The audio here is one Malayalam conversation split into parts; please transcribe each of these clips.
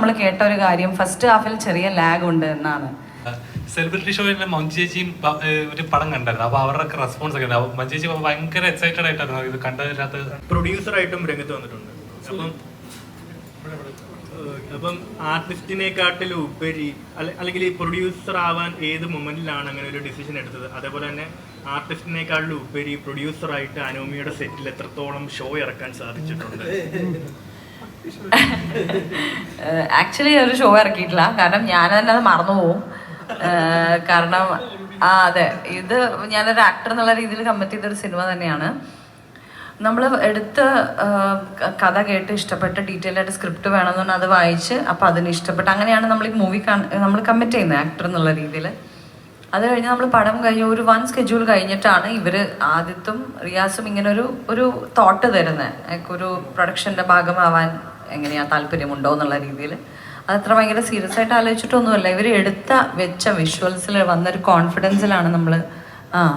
നമ്മൾ കേട്ട ഒരു കാര്യം ഫസ്റ്റ് ഹാഫിൽ ചെറിയ ലാഗ് ഉണ്ട് എന്നാണ്. സെലിബ്രിറ്റി ഷോയിൽ മഞ്ജുചേച്ചിയും ഒരു പടം കണ്ടായിരുന്നു. അപ്പൊ അവരുടെ റെസ്പോൺസ് ഒക്കെ ഉണ്ടാവും. മഞ്ജുചേച്ചി ഭയങ്കര എക്സൈറ്റഡ് ആയിട്ടായിരുന്നു ഇത് കണ്ടതിനകത്ത്. പ്രൊഡ്യൂസറായിട്ടും രംഗത്ത് വന്നിട്ടുണ്ട്. അപ്പം ആർട്ടിസ്റ്റിനെക്കാട്ടിലും ഉപരി അല്ലെങ്കിൽ ഈ പ്രൊഡ്യൂസർ ആവാൻ ഏത് മൊമെന്റിലാണ് അങ്ങനെ ഒരു ഡിസിഷൻ എടുത്തത്? അതേപോലെ തന്നെ ആർട്ടിസ്റ്റിനെക്കാട്ടിലും ഉപരി പ്രൊഡ്യൂസറായിട്ട് അനോമിയുടെ സെറ്റിൽ എത്രത്തോളം ഷോ ഇറക്കാൻ സാധിച്ചിട്ടുണ്ട്? ആക്ച്വലി ഒരു ഷോ ഇറക്കിയിട്ടില്ല, കാരണം ഞാൻ തന്നെ അത് മറന്നുപോകും. കാരണം അതെ, ഇത് ഞാനൊരു ആക്ടർ എന്നുള്ള രീതിയിൽ കമ്മിറ്റ് ചെയ്തൊരു സിനിമ തന്നെയാണ്. നമ്മൾ എടുത്ത് കഥ കേട്ട് ഇഷ്ടപ്പെട്ട് ഡീറ്റെയിൽ ആയിട്ട് സ്ക്രിപ്റ്റ് വേണമെന്ന് പറഞ്ഞാൽ അത് വായിച്ച് അപ്പോൾ അതിന് ഇഷ്ടപ്പെട്ട് അങ്ങനെയാണ് നമ്മൾ ഈ മൂവി നമ്മൾ കമ്മിറ്റ് ചെയ്യുന്നത് ആക്ടർ എന്നുള്ള രീതിയിൽ. അത് കഴിഞ്ഞ് നമ്മൾ പടം കഴിഞ്ഞ് ഒരു 1 സ്കെഡ്യൂൾ കഴിഞ്ഞിട്ടാണ് ഇവർ ആദിത്തും റിയാസും ഇങ്ങനെ ഒരു തോട്ട് തരുന്നത്. ഒരു പ്രൊഡക്ഷൻ്റെ ഭാഗമാവാൻ എങ്ങനെയാണ് താല്പര്യമുണ്ടോ എന്നുള്ള രീതിയിൽ. അതത്ര ഭയങ്കര സീരിയസ് ആയിട്ട് ആലോചിച്ചിട്ടൊന്നുമല്ല. ഇവർ വെച്ച വിഷ്വൽസിൽ വന്നൊരു കോൺഫിഡൻസിലാണ് നമ്മൾ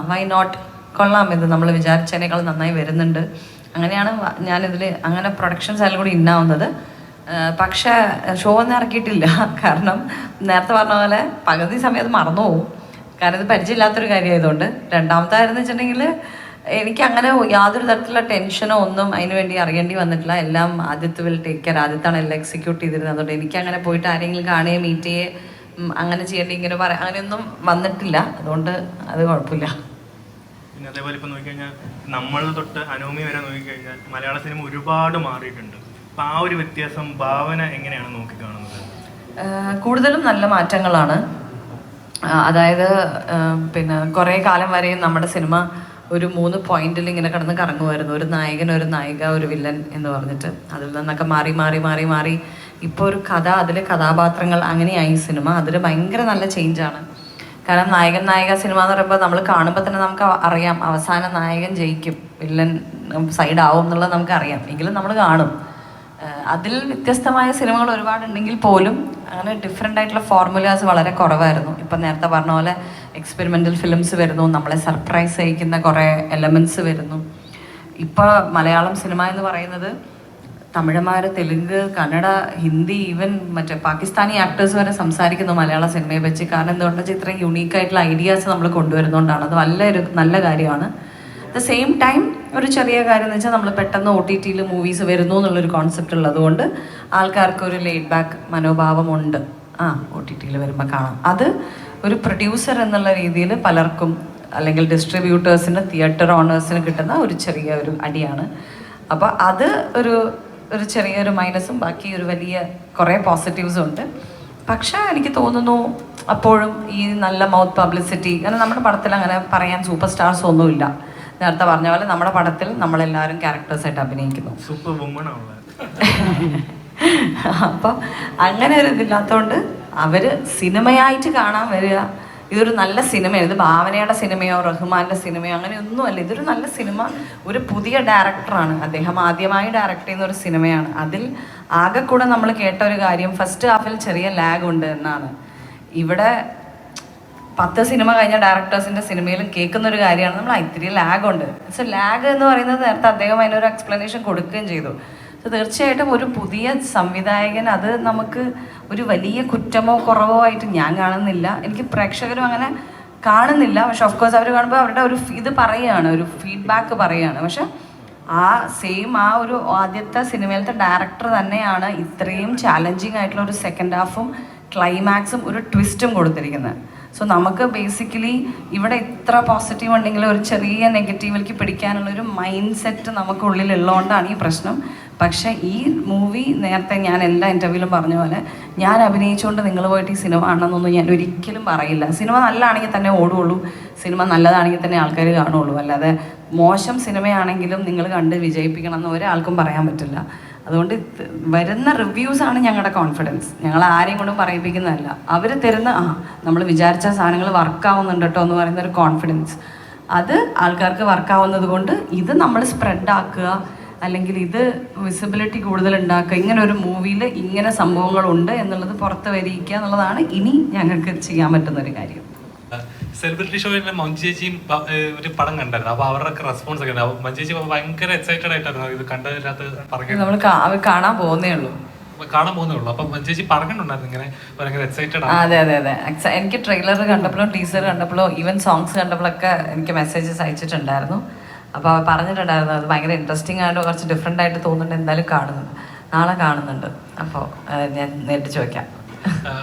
വൈ നോട്ട്, കൊള്ളാം, ഇത് നമ്മൾ വിചാരിച്ചതിനേക്കാൾ നന്നായി വരുന്നുണ്ട്. അങ്ങനെയാണ് ഞാനിതിൽ അങ്ങനെ പ്രൊഡക്ഷൻ സൈഡിൽ കൂടി ഇന്നാവുന്നത്. പക്ഷേ ഷോ ഒന്നും ഇറക്കിയിട്ടില്ല, കാരണം നേരത്തെ പറഞ്ഞ പോലെ പകുതി സമയത്ത് മറന്നു പോകും, കാരണം ഇത് പരിചയമില്ലാത്തൊരു കാര്യമായതുകൊണ്ട്. രണ്ടാമത്തായിരുന്നു വെച്ചിട്ടുണ്ടെങ്കിൽ എനിക്ക് അങ്ങനെ യാതൊരു തരത്തിലുള്ള ടെൻഷനോ ഒന്നും അതിന് വേണ്ടി അറിയേണ്ടി വന്നിട്ടില്ല. എല്ലാം ആദിത്യ വിൽ ടേക്ക് കെയർ. ആദിത്താണ് എല്ലാം എക്സിക്യൂട്ട് ചെയ്തിരുന്നത്. അതുകൊണ്ട് എനിക്ക് അങ്ങനെ പോയിട്ട് ആരെങ്കിലും കാണുകയും മീറ്റ് ചെയ്യുകയും അങ്ങനെ ചെയ്യേണ്ടി ഇങ്ങനെ അങ്ങനെയൊന്നും വന്നിട്ടില്ല. അതുകൊണ്ട് അത് കുഴപ്പമില്ല. പിന്നെ അതേപോലെ ഇപ്പം നോക്കിക്കഴിഞ്ഞാൽ നമ്മൾ തൊട്ട് അനോമി വരെ നോക്കിക്കഴിഞ്ഞാൽ മലയാള സിനിമ ഒരുപാട് മാറിയിട്ടുണ്ട്. അപ്പം ആ ഒരു വ്യത്യാസം ഭാവന എങ്ങനെയാണ് നോക്കിക്കാണുന്നത്? കൂടുതലും നല്ല മാറ്റങ്ങളാണ്. അതായത് പിന്നെ കുറേ കാലം വരെയും നമ്മുടെ സിനിമ ഒരു 3 പോയിന്റിൽ ഇങ്ങനെ കിടന്ന് കറങ്ങുമായിരുന്നു. ഒരു നായകൻ, ഒരു നായിക, ഒരു വില്ലൻ എന്ന് പറഞ്ഞിട്ട്. അതിൽ നിന്നൊക്കെ മാറി മാറി മാറി മാറി ഇപ്പോൾ ഒരു കഥ, അതിൽ കഥാപാത്രങ്ങൾ, അങ്ങനെയായി സിനിമ. അതിൽ ഭയങ്കര നല്ല ചേഞ്ചാണ്. കാരണം നായകൻ നായിക സിനിമ എന്ന് പറയുമ്പോൾ നമ്മൾ കാണുമ്പോൾ തന്നെ നമുക്ക് അറിയാം അവസാനം നായകൻ ജയിക്കും, വില്ലൻ സൈഡാവും എന്നുള്ളത് നമുക്കറിയാം. എങ്കിലും നമ്മൾ കാണും. അതിൽ വ്യത്യസ്തമായ സിനിമകൾ ഒരുപാടുണ്ടെങ്കിൽ പോലും അങ്ങനെ ഡിഫറെൻ്റ് ആയിട്ടുള്ള ഫോർമുലാസ് വളരെ കുറവായിരുന്നു. ഇപ്പം നേരത്തെ പറഞ്ഞ പോലെ എക്സ്പെരിമെൻ്റൽ ഫിലിംസ് വരുന്നു, നമ്മളെ സർപ്രൈസ് ചെയ്യിക്കുന്ന കുറേ എലമെൻറ്റ്സ് വരുന്നു. ഇപ്പോൾ മലയാളം സിനിമ എന്ന് പറയുന്നത് തമിഴന്മാർ, തെലുങ്ക്, കന്നഡ, ഹിന്ദി, ഈവൻ മറ്റേ പാകിസ്ഥാനി ആക്ടേഴ്സ് വരെ സംസാരിക്കുന്നു മലയാള സിനിമയെ വെച്ച്. കാരണം എന്തുകൊണ്ടെന്ന് വെച്ചാൽ ഇത്രയും യുണീക്കായിട്ടുള്ള ഐഡിയാസ് നമ്മൾ കൊണ്ടുവരുന്നതുകൊണ്ടാണ്. അത് നല്ല കാര്യമാണ്. അറ്റ് ദ സെയിം ടൈം ഒരു ചെറിയ കാര്യം എന്ന് വെച്ചാൽ നമ്മൾ പെട്ടെന്ന് OTT മൂവീസ് വരുന്നു എന്നുള്ളൊരു കോൺസെപ്റ്റ് ഉള്ളതുകൊണ്ട് ആൾക്കാർക്ക് ഒരു ലെയ്ഡ് ബാക്ക് മനോഭാവമുണ്ട്. OTT വരുമ്പോൾ കാണാം. അത് ഒരു പ്രൊഡ്യൂസർ എന്നുള്ള രീതിയിൽ പലർക്കും, അല്ലെങ്കിൽ ഡിസ്ട്രിബ്യൂട്ടേഴ്സിന്, തിയേറ്റർ ഓണേഴ്സിന് കിട്ടുന്ന ഒരു ചെറിയൊരു അടിയാണ്. അപ്പോൾ അത് ഒരു ചെറിയൊരു മൈനസും ബാക്കി ഒരു വലിയ കുറേ പോസിറ്റീവ്സും ഉണ്ട്. പക്ഷേ എനിക്ക് തോന്നുന്നു അപ്പോഴും ഈ നല്ല മൗത്ത് പബ്ലിസിറ്റി, കാരണം നമ്മുടെ പടത്തിൽ അങ്ങനെ പറയാൻ സൂപ്പർ സ്റ്റാർസ് ഒന്നുമില്ല. നേരത്തെ പറഞ്ഞ പോലെ നമ്മുടെ പടത്തിൽ നമ്മളെല്ലാവരും ക്യാരക്ടേഴ്സായിട്ട് അഭിനയിക്കുന്നു. സൂപ്പർ വുമൺ ആണല്ലോ. അപ്പം അങ്ങനെ ഒരു ഇതില്ലാത്തതുകൊണ്ട് അവർ സിനിമയായിട്ട് കാണാൻ വരിക. ഇതൊരു നല്ല സിനിമയാണ്. ഇത് ഭാവനയുടെ സിനിമയോ റഹ്മാൻ്റെ സിനിമയോ അങ്ങനെയൊന്നുമല്ല. ഇതൊരു നല്ല സിനിമ. ഒരു പുതിയ ഡയറക്ടറാണ് അദ്ദേഹം, ആദ്യമായി ഡയറക്റ്റ് ചെയ്യുന്ന ഒരു സിനിമയാണ്. അതിൽ ആകെ കൂടെ നമ്മൾ കേട്ട ഒരു കാര്യം ഫസ്റ്റ് ഹാഫിൽ ചെറിയ ലാഗ് ഉണ്ട് എന്നാണ്. ഇവിടെ 10 സിനിമ കഴിഞ്ഞ ഡയറക്ടേഴ്സിൻ്റെ സിനിമയിലും കേൾക്കുന്ന ഒരു കാര്യമാണ് നമ്മൾ ഇത്തിരി ലാഗ് ഉണ്ട്. സോ ലാഗ് എന്ന് പറയുന്നത് നേരത്തെ അദ്ദേഹം അതിനൊരു എക്സ്പ്ലനേഷൻ കൊടുക്കുകയും ചെയ്തു. സോ തീർച്ചയായിട്ടും ഒരു പുതിയ സംവിധായകൻ, അത് നമുക്ക് ഒരു വലിയ കുറ്റമോ കുറവോ ആയിട്ട് ഞാൻ കാണുന്നില്ല. എനിക്ക് പ്രേക്ഷകരും അങ്ങനെ കാണുന്നില്ല. പക്ഷെ ഓഫ് കോഴ്സ് അവർ കാണുമ്പോൾ അവരുടെ ഒരു ഇത് പറയുകയാണ്, ഒരു ഫീഡ്ബാക്ക് പറയുകയാണ്. പക്ഷെ ആ ഒരു ആദ്യത്തെ സിനിമയിലത്തെ ഡയറക്ടർ തന്നെയാണ് ഇത്രയും ചാലഞ്ചിങ് ആയിട്ടുള്ള ഒരു സെക്കൻഡ് ഹാഫും ക്ലൈമാക്സും ഒരു ട്വിസ്റ്റും കൊടുത്തിരിക്കുന്നത്. സോ നമുക്ക് ബേസിക്കലി ഇവിടെ ഇത്ര പോസിറ്റീവ് ഉണ്ടെങ്കിൽ ഒരു ചെറിയ നെഗറ്റീവിലേക്ക് പിടിക്കാനുള്ളൊരു മൈൻഡ് സെറ്റ് നമുക്കുള്ളിലുള്ളതുകൊണ്ടാണ് ഈ പ്രശ്നം. പക്ഷേ ഈ മൂവി നേരത്തെ ഞാൻ എല്ലാ ഇൻ്റർവ്യൂവിലും പറഞ്ഞ പോലെ ഞാൻ അഭിനയിച്ചുകൊണ്ട് നിങ്ങൾ പോയിട്ട് ഈ സിനിമ കാണണമെന്നൊന്നും ഞാൻ ഒരിക്കലും പറയില്ല. സിനിമ നല്ലതാണെങ്കിൽ തന്നെ ഓടുകയുള്ളൂ, സിനിമ നല്ലതാണെങ്കിൽ തന്നെ ആൾക്കാർ കാണുകയുള്ളൂ. അല്ലാതെ മോശം സിനിമയാണെങ്കിലും നിങ്ങൾ കണ്ട് വിജയിപ്പിക്കണം എന്ന് ഒരാൾക്കും പറയാൻ പറ്റില്ല. അതുകൊണ്ട് വരുന്ന റിവ്യൂസാണ് ഞങ്ങളുടെ കോൺഫിഡൻസ്. ഞങ്ങൾ ആരെയും കൊണ്ടും പറയിപ്പിക്കുന്നതല്ല. അവർ തരുന്ന നമ്മൾ വിചാരിച്ച സാധനങ്ങൾ വർക്കാവുന്നുണ്ട് കേട്ടോ എന്ന് പറയുന്ന ഒരു കോൺഫിഡൻസ്, അത് ആൾക്കാർക്ക് വർക്കാവുന്നത് കൊണ്ട് ഇത് നമ്മൾ സ്പ്രെഡ് ആക്കുക, അല്ലെങ്കിൽ ഇത് വിസിബിലിറ്റി കൂടുതൽ ഉണ്ടാക്കുക. ഇങ്ങനെ ഒരു മൂവിയിൽ ഇങ്ങനെ സംഭവങ്ങളുണ്ട് എന്നുള്ളത് പുറത്ത് വരിക എന്നുള്ളതാണ് ഇനി ഞങ്ങൾക്ക് ചെയ്യാൻ പറ്റുന്നൊരു കാര്യം. സെലിബ്രിറ്റി ഷോയിൽ മഞ്ജുചേച്ചിയും ഒരു പടം കണ്ടായിരുന്നു. അപ്പൊ അവരുടെ റെസ്പോൺസ് ഒക്കെ ഉണ്ടാവും. മഞ്ജുചേച്ചി ഭയങ്കര എക്സൈറ്റഡ് ആയിട്ടായിരുന്നു ഇത് കണ്ടതിനകത്ത് പറഞ്ഞത്. നമ്മൾ കാണാൻ പോകുന്നേ ഉള്ളൂ. കാണാൻ പോകുന്നേ ഉള്ളൂ. അപ്പം മഞ്ജേച്ചി പറഞ്ഞിട്ടുണ്ടായിരുന്നു ഇങ്ങനെ ഭയങ്കര എക്സൈറ്റഡ് ആണ്. അതെ അതെ അതെ എനിക്ക് ട്രെയിലർ കണ്ടപ്പോഴും ടീസർ കണ്ടപ്പോഴോ ഈവൻ സോങ്സ് കണ്ടപ്പോഴൊക്കെ എനിക്ക് മെസ്സേജസ് അയച്ചിട്ടുണ്ടായിരുന്നു. അപ്പോൾ പറഞ്ഞിട്ടുണ്ടായിരുന്നു അത് ഭയങ്കര ഇൻട്രസ്റ്റിംഗ് ആയിട്ട് കുറച്ച് ഡിഫറെൻ്റ് ആയിട്ട് തോന്നുന്നുണ്ട്, എന്തായാലും കാണുന്നുണ്ട്, നാളെ കാണുന്നുണ്ട്. അപ്പോൾ ഞാൻ നേരിട്ട് ചോദിക്കാം.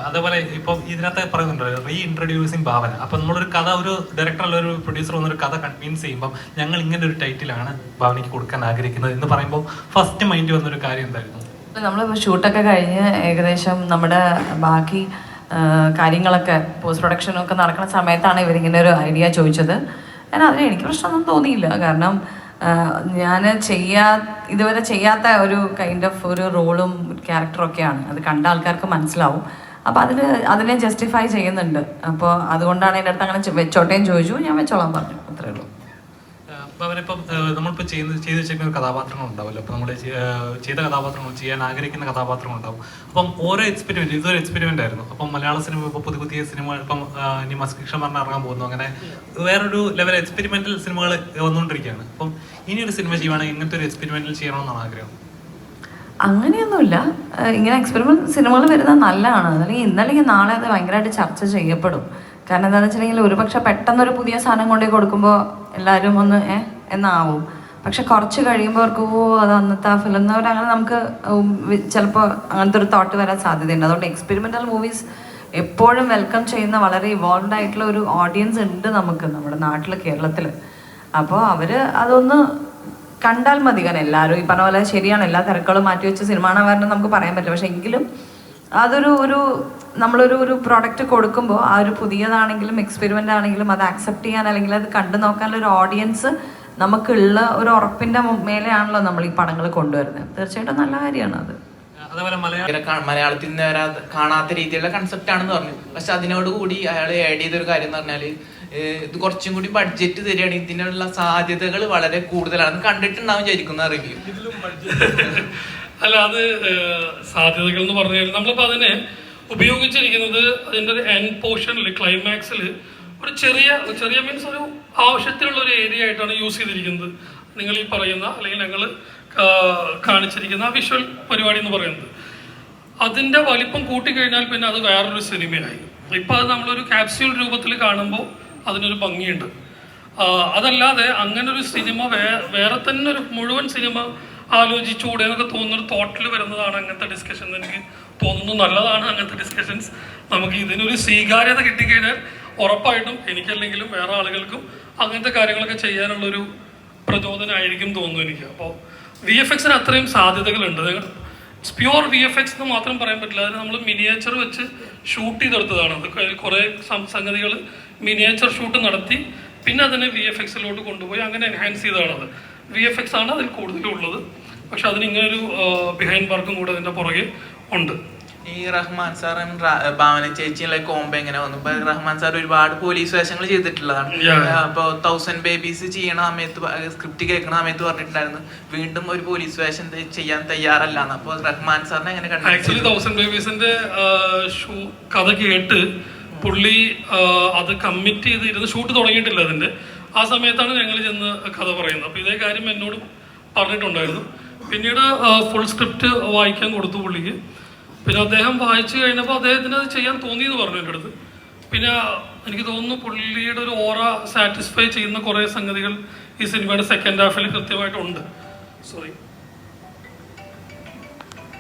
അതേപോലെ ഇപ്പം ഇതിനകത്ത് പറയുന്നുണ്ട് റീ ഇൻട്രൊഡ്യൂസിങ് ഭാവന. അപ്പം നമ്മളൊരു കഥ, ഒരു ഡയറക്ടർ അല്ല ഒരു പ്രൊഡ്യൂസർ വന്നൊരു കഥ കൺവിൻസ് ചെയ്യുമ്പോൾ ഞങ്ങൾ ഇങ്ങനെ ഒരു ടൈറ്റിലാണ് ഭാവനയ്ക്ക് കൊടുക്കാൻ ആഗ്രഹിക്കുന്നത് എന്ന് പറയുമ്പോൾ ഫസ്റ്റ് മൈൻഡ് വന്നൊരു കാര്യം എന്തായിരുന്നു? നമ്മൾ ഷൂട്ടൊക്കെ കഴിഞ്ഞ് ഏകദേശം നമ്മുടെ ബാക്കി കാര്യങ്ങളൊക്കെ പോസ്റ്റ് പ്രൊഡക്ഷനൊക്കെ നടക്കുന്ന സമയത്താണ് ഇവരിങ്ങനെ ഒരു ഐഡിയ ചോദിച്ചത്. ഞാൻ അതിന് എനിക്ക് പ്രശ്നമൊന്നും തോന്നിയില്ല. കാരണം ഞാൻ ഇതുവരെ ചെയ്യാത്ത ഒരു കൈൻഡ് ഓഫ് ഒരു റോളും ക്യാരക്ടറൊക്കെയാണ്. അത് കണ്ട ആൾക്കാർക്ക് മനസ്സിലാവും. അപ്പോൾ അതിനെ ജസ്റ്റിഫൈ ചെയ്യുന്നുണ്ട്. അപ്പോൾ അതുകൊണ്ടാണ് എൻ്റെ അടുത്ത് അങ്ങനെ വെച്ചോട്ടേയും ചോദിച്ചു, ഞാൻ വെച്ചോളാൻ പറഞ്ഞു, അത്രേ ഉള്ളൂ. അവരിപ്പം നമ്മളിപ്പോൾ ചെയ്ത് വെച്ചിരിക്കുന്ന കഥാപാത്രങ്ങൾ ഉണ്ടാവുമല്ലോ. അപ്പോൾ നമ്മൾ ചെയ്ത കഥാപാത്രങ്ങൾ, ചെയ്യാൻ ആഗ്രഹിക്കുന്ന കഥാപാത്രങ്ങൾ ഉണ്ടാവും. അപ്പം ഓരോ എക്സ്പെരിമെൻറ്റ്, ഇതൊരു എക്സ്പെരിമെൻ്റ് ആയിരുന്നു. അപ്പം മലയാള സിനിമ ഇപ്പോൾ പുതിയ സിനിമ ഇപ്പം ഇനി മസ്കിക്ഷൻ പറഞ്ഞ് ഇറങ്ങാൻ പോകുന്നു. അങ്ങനെ വേറൊരു ലെവൽ എക്സ്പെരിമെൻ്റൽ സിനിമകൾ വന്നുകൊണ്ടിരിക്കുകയാണ്. അപ്പം ഇനിയൊരു സിനിമ ചെയ്യുവാണെങ്കിൽ ഇങ്ങനത്തെ ഒരു എക്സ്പെരിമെൻ്റൽ ചെയ്യണമെന്നാണ് ആഗ്രഹം. അങ്ങനെയൊന്നുമില്ല. ഇങ്ങനെ എക്സ്പെരിമെൻ്റ് സിനിമകൾ വരുന്നത് നല്ലതാണ്. അല്ലെങ്കിൽ ഇന്നല്ലെങ്കിൽ നാളെ അത് ഭയങ്കരമായിട്ട് ചർച്ച ചെയ്യപ്പെടും. കാരണം എന്താണെന്ന് വെച്ചിട്ടുണ്ടെങ്കിൽ ഒരുപക്ഷെ പെട്ടെന്നൊരു പുതിയ സാധനം കൊണ്ടേ കൊടുക്കുമ്പോൾ എല്ലാവരും ഒന്ന് എന്നാവും. പക്ഷെ കുറച്ച് കഴിയുമ്പോൾ അവർക്ക് അത് അന്നത്തെ ആ ഫിലിം അങ്ങനെ നമുക്ക് ചിലപ്പോൾ അങ്ങനത്തെ ഒരു തോട്ട് വരാൻ സാധ്യതയുണ്ട്. അതുകൊണ്ട് എക്സ്പെരിമെൻ്റൽ മൂവീസ് എപ്പോഴും വെൽക്കം ചെയ്യുന്ന വളരെ ഇവോൾവ് ആയിട്ടുള്ള ഒരു ഓഡിയൻസ് ഉണ്ട് നമുക്ക് നമ്മുടെ നാട്ടിൽ, കേരളത്തിൽ. അപ്പോൾ അവർ അതൊന്ന് കണ്ടാൽ മതി. കാരണം എല്ലാവരും ഈ പറഞ്ഞ പോലെ ശരിയാണ്, എല്ലാ തിരക്കുകളും മാറ്റി വെച്ച് സിനിമ കാണാൻ വരണം നമുക്ക് പറയാൻ പറ്റില്ല. പക്ഷെ എങ്കിലും അതൊരു നമ്മളൊരു പ്രോഡക്റ്റ് കൊടുക്കുമ്പോൾ ആ ഒരു പുതിയതാണെങ്കിലും എക്സ്പെരിമെൻ്റ് ആണെങ്കിലും അത് ആക്സെപ്റ്റ് ചെയ്യാൻ അല്ലെങ്കിൽ അത് കണ്ടു നോക്കാനുള്ള ഒരു ഓഡിയൻസ് നമുക്കുള്ള ഒരു ഉറപ്പിൻ്റെ മേലെയാണല്ലോ നമ്മൾ ഈ പടങ്ങൾ കൊണ്ടുവരുന്നത്. തീർച്ചയായിട്ടും നല്ല കാര്യമാണ് അത്. മലയാളത്തിൽ നിന്ന് കാണാത്ത രീതിയിലുള്ള കൺസെപ്റ്റ് ആണെന്ന് പറഞ്ഞു. പക്ഷെ അതിനോട് കൂടി അയാൾ ആഡ് ചെയ്തൊരു കാര്യം എന്ന് പറഞ്ഞാൽ ഇത് കുറച്ചും കൂടി ബഡ്ജറ്റ് തരികയാണെങ്കിൽ ഇതിനുള്ള സാധ്യതകൾ വളരെ കൂടുതലാണ്. കണ്ടിട്ടുണ്ടാവും വിചാരിക്കുന്ന റിവ്യൂ. അല്ല, അത് സാധ്യതകൾ എന്ന് പറഞ്ഞു കഴിഞ്ഞാൽ നമ്മളിപ്പോൾ അതിനെ ഉപയോഗിച്ചിരിക്കുന്നത് അതിൻ്റെ ഒരു എൻഡ് പോർഷനിൽ, ക്ലൈമാക്സിൽ ഒരു ചെറിയ മീൻസ് ഒരു ആവശ്യത്തിനുള്ള ഒരു ഏരിയ ആയിട്ടാണ് യൂസ് ചെയ്തിരിക്കുന്നത്. നിങ്ങൾ ഈ പറയുന്ന അല്ലെങ്കിൽ ഞങ്ങൾ കാണിച്ചിരിക്കുന്ന വിഷ്വൽ പരിപാടി എന്ന് പറയുന്നത് അതിൻ്റെ വലിപ്പം കൂട്ടിക്കഴിഞ്ഞാൽ പിന്നെ അത് വേറൊരു സിനിമയായി. ഇപ്പം അത് നമ്മളൊരു ക്യാപ്സ്യൂൾ രൂപത്തിൽ കാണുമ്പോൾ അതിനൊരു ഭംഗിയുണ്ട്. അതല്ലാതെ അങ്ങനൊരു സിനിമ വേറെ തന്നെ ഒരു മുഴുവൻ സിനിമ ആലോചിച്ചുകൂടെ എന്നൊക്കെ തോന്നുന്നൊരു തോട്ടിൽ വരുന്നതാണ് അങ്ങനത്തെ ഡിസ്കഷൻ. എനിക്ക് തോന്നുന്നു നല്ലതാണ് അങ്ങനത്തെ ഡിസ്കഷൻസ്. നമുക്ക് ഇതിനൊരു സ്വീകാര്യത കിട്ടിക്കഴിഞ്ഞാൽ ഉറപ്പായിട്ടും എനിക്കല്ലെങ്കിലും വേറെ ആളുകൾക്കും അങ്ങനത്തെ കാര്യങ്ങളൊക്കെ ചെയ്യാനുള്ളൊരു പ്രചോദനമായിരിക്കും തോന്നുന്നു എനിക്ക്. അപ്പോൾ VFX അത്രയും സാധ്യതകളുണ്ട്. പ്യുവർ VFX എന്ന് മാത്രം പറയാൻ പറ്റില്ല. അതിന് നമ്മൾ മിനിയേച്ചർ വെച്ച് ഷൂട്ട് ചെയ്തെടുത്തതാണ്. അത് കുറേ സംഗതികൾ മിനിയേച്ചർ ഷൂട്ട് നടത്തി പിന്നെ അതിനെ VFX കൊണ്ടുപോയി അങ്ങനെ എൻഹാൻസ് ചെയ്തതാണത്. VFX ആണ് അതിൽ കൂടുതലുള്ളത്. പക്ഷെ അതിനിങ്ങനൊരു ബിഹൈൻഡ് വർക്കും കൂടെ അതിൻ്റെ പുറകെ ഉണ്ട്. ഈ റഹ്മാൻ സാറും ഭാവന ചേച്ചിയുള്ള കോംബോ എങ്ങനെ വന്നു? ഇപ്പൊ റഹ്മാൻ സാർ ഒരുപാട് പോലീസ് വേഷങ്ങൾ ചെയ്തിട്ടുള്ളതാണ്. അപ്പൊ 1000 ബേബീസ് ചെയ്യണ സമയത്ത് സ്ക്രിപ്റ്റ് കേൾക്കണ സമയത്ത് പറഞ്ഞിട്ടുണ്ടായിരുന്നു വീണ്ടും ഒരു പോലീസ് വേഷം ചെയ്യാൻ തയ്യാറല്ലാന്ന്. അപ്പൊ റഹ്മാൻ സാറിനെ എങ്ങനെ കണ്ടു? ആക്ച്വലി 1000 ബേബീസിന്റെ കഥ കേട്ട് പുള്ളി അത് കമ്മിറ്റ് ചെയ്തിരുന്ന് ഷൂട്ട് തുടങ്ങിയിട്ടില്ല. അതിന്റെ ആ സമയത്താണ് ഞങ്ങൾ ചെന്ന് കഥ പറയുന്നത്. അപ്പൊ ഇതേ കാര്യം എന്നോട് പറഞ്ഞിട്ടുണ്ടായിരുന്നു. പിന്നീട് ഫുൾ സ്ക്രിപ്റ്റ് വായിക്കാൻ കൊടുത്തു പുള്ളിക്ക്. പിന്നെ അദ്ദേഹം വായിച്ചു കഴിഞ്ഞപ്പോൾ അദ്ദേഹത്തിന് അത് ചെയ്യാൻ തോന്നി എന്ന് പറഞ്ഞു എൻ്റെ അടുത്ത്. പിന്നെ എനിക്ക് തോന്നുന്നു പുള്ളിയുടെ ഒരു ഓറ സാറ്റിസ്ഫൈ ചെയ്യുന്ന കുറേ സംഗതികൾ ഈ സിനിമയുടെ സെക്കൻഡ് ഹാഫിൽ കൃത്യമായിട്ടുണ്ട്. സോറി.